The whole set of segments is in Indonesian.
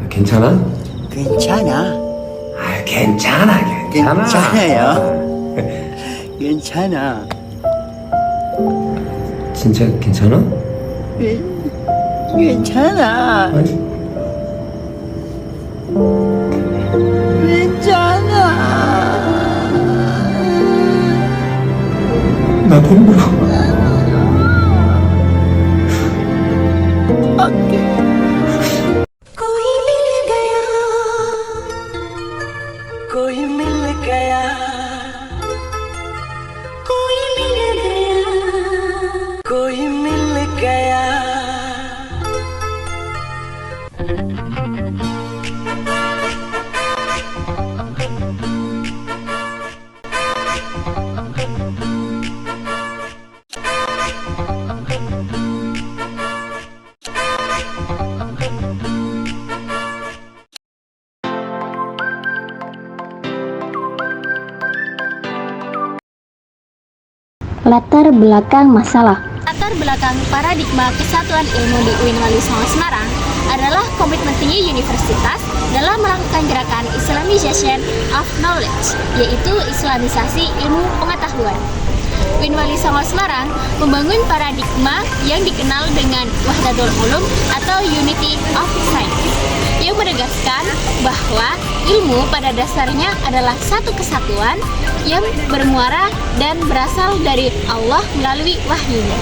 괜찮아? 괜찮아. 괜찮아. 괜찮아요. 괜찮아. 진짜 괜찮아? 괜찮아. 아니, 괜찮아. 나도 힘들어. कोई मिल गया कोई मिल गया कोई मिल गया कोई मिल गया Latar belakang masalah. Latar belakang paradigma kesatuan ilmu di UIN Wali Songo Semarang adalah komitmen tinggi universitas dalam melakukan gerakan Islamization of Knowledge, yaitu Islamisasi ilmu pengetahuan. UIN Wali Songo Semarang membangun paradigma yang dikenal dengan Wahdatul Ulum atau Unity of Science, yang menegaskan bahwa ilmu pada dasarnya adalah satu kesatuan yang bermuara dan berasal dari Allah melalui wahyu-Nya.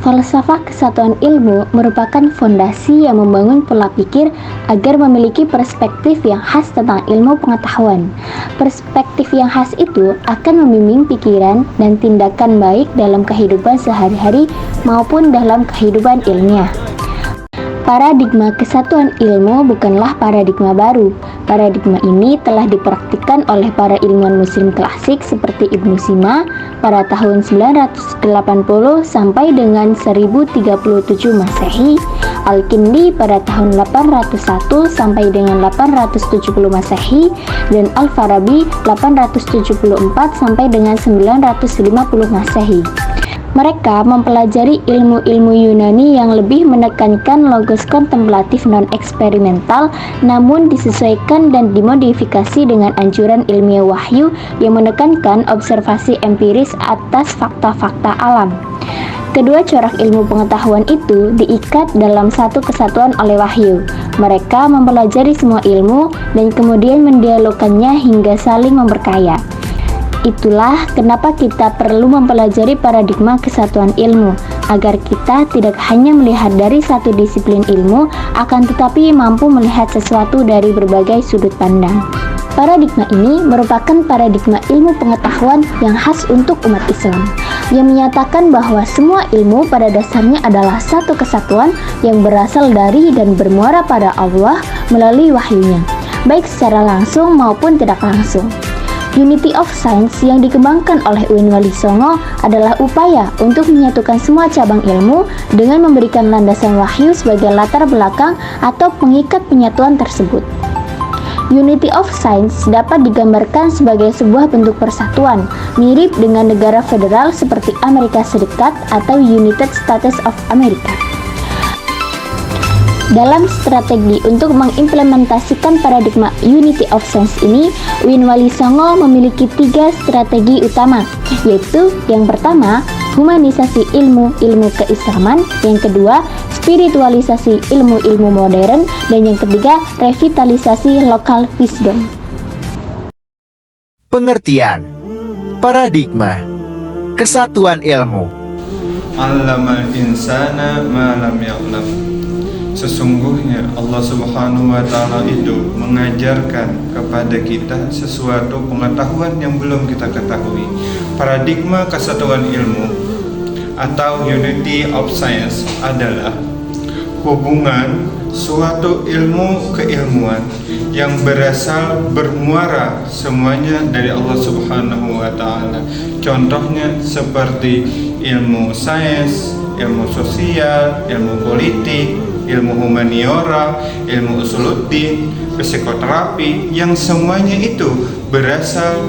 Falsafah kesatuan ilmu merupakan fondasi yang membangun pola pikir agar memiliki perspektif yang khas tentang ilmu pengetahuan. Perspektif yang khas itu akan membimbing pikiran dan tindakan baik dalam kehidupan sehari-hari maupun dalam kehidupan ilmiah. Paradigma kesatuan ilmu bukanlah paradigma baru. Paradigma ini telah dipraktikkan oleh para ilmuwan muslim klasik seperti Ibnu Sina pada tahun 980 sampai dengan 1037 Masehi, Al-Kindi pada tahun 801 sampai dengan 870 Masehi, dan Al-Farabi 874 sampai dengan 950 Masehi. Mereka mempelajari ilmu-ilmu Yunani yang lebih menekankan logos kontemplatif non-eksperimental, namun disesuaikan dan dimodifikasi dengan anjuran ilmiah wahyu yang menekankan observasi empiris atas fakta-fakta alam. Kedua corak ilmu pengetahuan itu diikat dalam satu kesatuan oleh wahyu. Mereka mempelajari semua ilmu dan kemudian mendialogkannya hingga saling memperkaya. Itulah kenapa kita perlu mempelajari paradigma kesatuan ilmu, agar kita tidak hanya melihat dari satu disiplin ilmu, akan tetapi mampu melihat sesuatu dari berbagai sudut pandang. Paradigma ini merupakan paradigma ilmu pengetahuan yang khas untuk umat Islam, yang menyatakan bahwa semua ilmu pada dasarnya adalah satu kesatuan yang berasal dari dan bermuara pada Allah melalui wahyu-Nya, baik secara langsung maupun tidak langsung. Unity of Science yang dikembangkan oleh UIN Wali Songo adalah upaya untuk menyatukan semua cabang ilmu dengan memberikan landasan wahyu sebagai latar belakang atau pengikat penyatuan tersebut. Unity of Science dapat digambarkan sebagai sebuah bentuk persatuan, mirip dengan negara federal seperti Amerika Serikat atau United States of America. Dalam strategi untuk mengimplementasikan paradigma Unity of Science ini, UIN Wali Songo memiliki 3 strategi utama, yaitu yang pertama, humanisasi ilmu keislaman, yang kedua, spiritualisasi ilmu-ilmu modern, dan yang ketiga, revitalisasi local wisdom. Pengertian paradigma kesatuan ilmu. Allamal insana ma lam ya'lam. Sesungguhnya Allah Subhanahu wa Ta'ala itu mengajarkan kepada kita sesuatu pengetahuan yang belum kita ketahui. Paradigma kesatuan ilmu atau Unity of Science adalah hubungan suatu ilmu keilmuan yang bermuara semuanya dari Allah Subhanahu wa Ta'ala. Contohnya seperti ilmu sains, ilmu sosial, ilmu politik, ilmu humaniora, ilmu usuluddin, psikoterapi, yang semuanya itu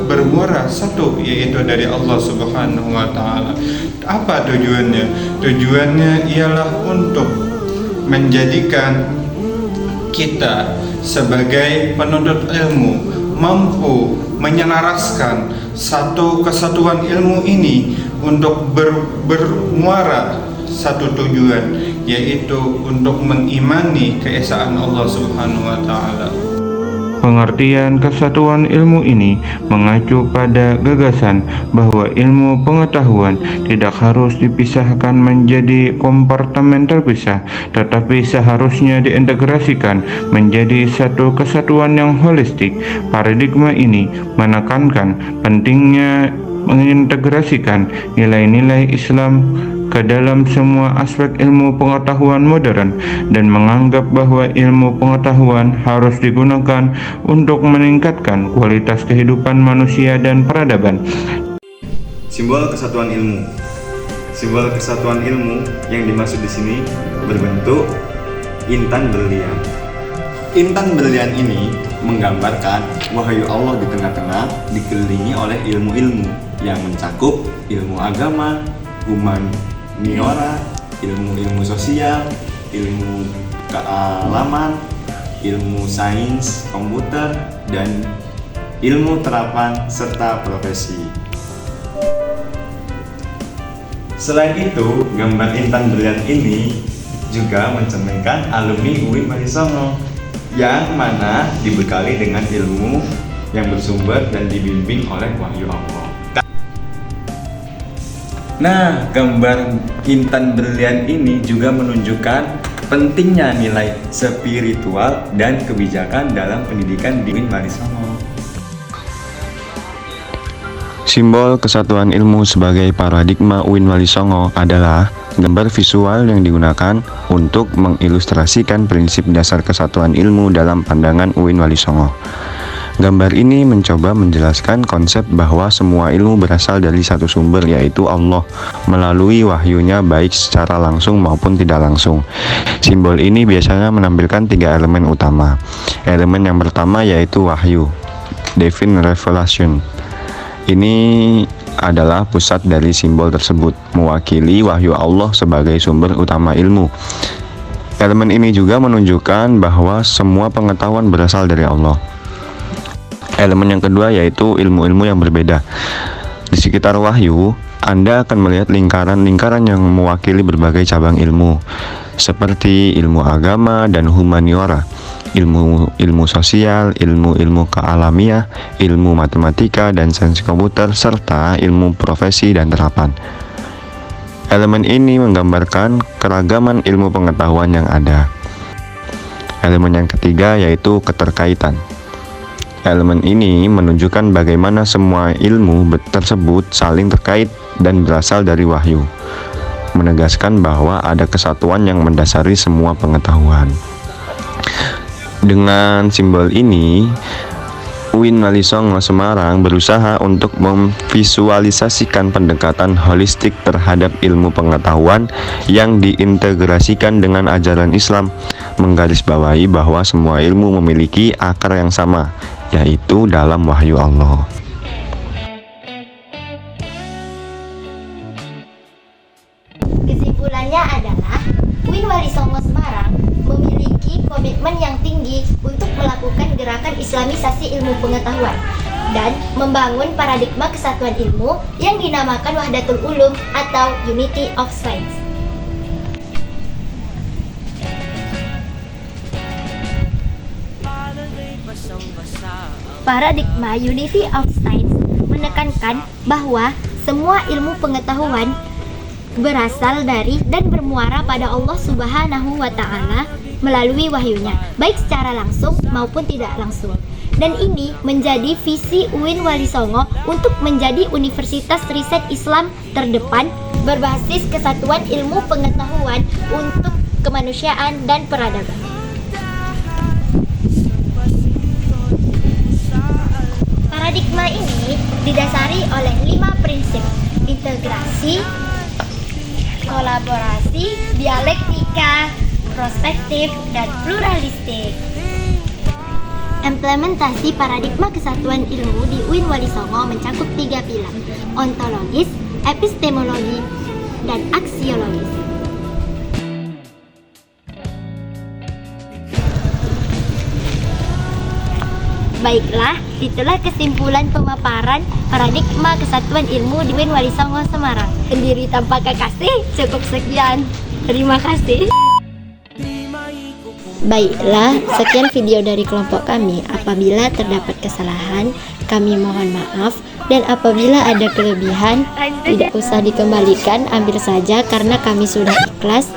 bermurah satu, yaitu dari Allah Subhanahu wa Ta'ala. Apa tujuannya? Tujuannya ialah untuk menjadikan kita sebagai penuntut ilmu mampu menyelaraskan satu kesatuan ilmu ini untuk bermuara satu tujuan, yaitu untuk mengimani keesaan Allah Subhanahu wa Ta'ala. Pengertian kesatuan ilmu ini mengacu pada gagasan bahwa ilmu pengetahuan tidak harus dipisahkan menjadi kompartemen terpisah, tetapi seharusnya diintegrasikan menjadi satu kesatuan yang holistik. Paradigma ini menekankan pentingnya mengintegrasikan nilai-nilai Islam ke dalam semua aspek ilmu pengetahuan modern dan menganggap bahwa ilmu pengetahuan harus digunakan untuk meningkatkan kualitas kehidupan manusia dan peradaban. Simbol kesatuan ilmu. Simbol kesatuan ilmu yang dimaksud di sini berbentuk intan berlian. Intan berlian ini menggambarkan wahyu Allah di tengah-tengah dikelilingi oleh ilmu-ilmu yang mencakup ilmu agama, humaniora, ilmu-ilmu sosial, ilmu kealaman, ilmu sains komputer, dan ilmu terapan serta profesi. Selain itu, gambar intan berlian ini juga mencerminkan alumni UIN Walisongo yang mana dibekali dengan ilmu yang bersumber dan dibimbing oleh wahyu Allah. Nah, gambar intan berlian ini juga menunjukkan pentingnya nilai spiritual dan kebijakan dalam pendidikan di UIN Walisongo. Simbol kesatuan ilmu sebagai paradigma UIN Walisongo adalah gambar visual yang digunakan untuk mengilustrasikan prinsip dasar kesatuan ilmu dalam pandangan UIN Walisongo. Gambar ini mencoba menjelaskan konsep bahwa semua ilmu berasal dari satu sumber, yaitu Allah, melalui wahyunya baik secara langsung maupun tidak langsung. Simbol ini biasanya menampilkan 3 elemen utama. Elemen yang pertama yaitu wahyu, divine revelation. Ini adalah pusat dari simbol tersebut, mewakili wahyu Allah sebagai sumber utama ilmu. Elemen ini juga menunjukkan bahwa semua pengetahuan berasal dari Allah. Elemen yang kedua yaitu ilmu-ilmu yang berbeda. Di sekitar wahyu, Anda akan melihat lingkaran-lingkaran yang mewakili berbagai cabang ilmu, seperti ilmu agama dan humaniora, ilmu sosial, ilmu kealamiah, ilmu matematika dan sains komputer, serta ilmu profesi dan terapan. Elemen ini menggambarkan keragaman ilmu pengetahuan yang ada. Elemen yang ketiga yaitu keterkaitan. Elemen ini menunjukkan bagaimana semua ilmu tersebut saling terkait dan berasal dari wahyu, menegaskan bahwa ada kesatuan yang mendasari semua pengetahuan. Dengan simbol ini, UIN Walisongo Semarang berusaha untuk memvisualisasikan pendekatan holistik terhadap ilmu pengetahuan yang diintegrasikan dengan ajaran Islam, menggarisbawahi bahwa semua ilmu memiliki akar yang sama, yaitu dalam wahyu Allah. Kesimpulannya adalah UIN Walisongo Semarang memiliki komitmen yang tinggi untuk melakukan gerakan islamisasi ilmu pengetahuan dan membangun paradigma kesatuan ilmu yang dinamakan Wahdatul Ulum atau Unity of Science. Paradigma Unity of Science menekankan bahwa semua ilmu pengetahuan berasal dari dan bermuara pada Allah Subhanahu wa Ta'ala melalui wahyunya, baik secara langsung maupun tidak langsung. Dan ini menjadi visi UIN Walisongo untuk menjadi universitas riset Islam terdepan berbasis kesatuan ilmu pengetahuan untuk kemanusiaan dan peradaban. Paradigma ini didasari oleh 5 prinsip: integrasi, kolaborasi, dialektika, prospektif, dan pluralistik. Implementasi paradigma kesatuan ilmu di UIN Wali Songo mencakup 3 pilar: ontologis, epistemologi, dan aksiologis. Baiklah, itulah kesimpulan pemaparan paradigma kesatuan ilmu di UIN Wali Songo Semarang. Pendiri tanpa kekasih, cukup sekian. Terima kasih. Baiklah, sekian video dari kelompok kami. Apabila terdapat kesalahan, kami mohon maaf. Dan apabila ada kelebihan, tidak usah dikembalikan, ambil saja karena kami sudah ikhlas.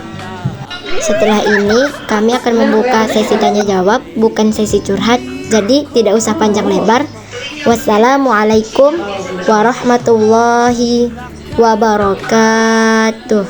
Setelah ini, kami akan membuka sesi tanya jawab, bukan sesi curhat. Jadi tidak usah panjang lebar. Wassalamualaikum warahmatullahi wabarakatuh.